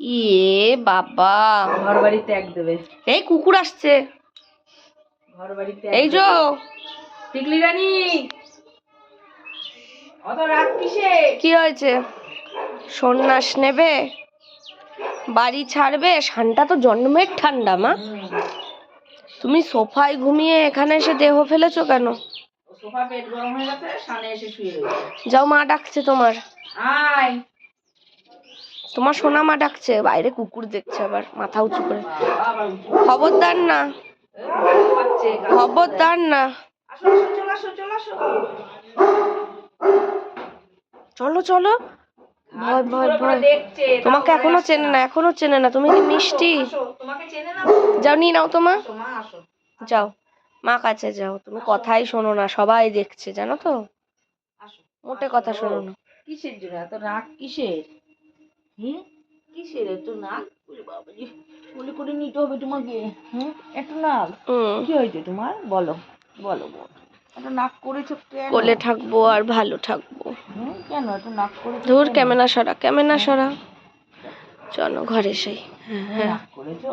ইয়ে বাবা, ঘর বাড়ি ত্যাগ দেবে। এই কুকুর আসছে, ঘর বাড়ি ত্যাগ এই যো টিকলি রানী। অত রাগ কিসে? কি হয়েছে? সন্ন্যাস নেবে, বাড়ি ছাড়বে? শানটা তো জন্মের ঠান্ডা মা। তুমি সোফায় ঘুমিয়ে এখানে এসে দেহ ফেলেছো কেন? সোফা পেট গরম হয়ে গেছে, শানে এসে শুয়ে রয়েছে। যাও, মা ডাকছে তোমার। আয়, তোমার সোনা মা ডাকছে। বাইরে কুকুর দেখছে আবার মাথা উঁচু করে। খবরদার না, খবরদার না। চলো চলো। ভয় ভয় ভয়, তোমাকে এখনো চেনে না, এখনো চেনে না। তুমি কি মিষ্টি? যাও, নিয়ে নাও তোমা, যাও মা কাছে যাও। তুমি কথাই শোনো না, সবাই দেখছে জানো তো, মোটে কথা শোনো না। কিসের জন্য এত রাগ? কিসের? কিসের এত নাক? বাবাজি, বলে করে নিতে হবে তোমাকে। এত নাক কি হয়েছে তোমার? বলো বলো বলো, এত নাক করেছো কেন? কোলে থাকবো আর ভালো থাকবো। কেন এত নাক করেছো? ধুর, ক্যামেরা সরা, ক্যামেরা সরা। চলো ঘরে সেই। হ্যাঁ নাক করেছো?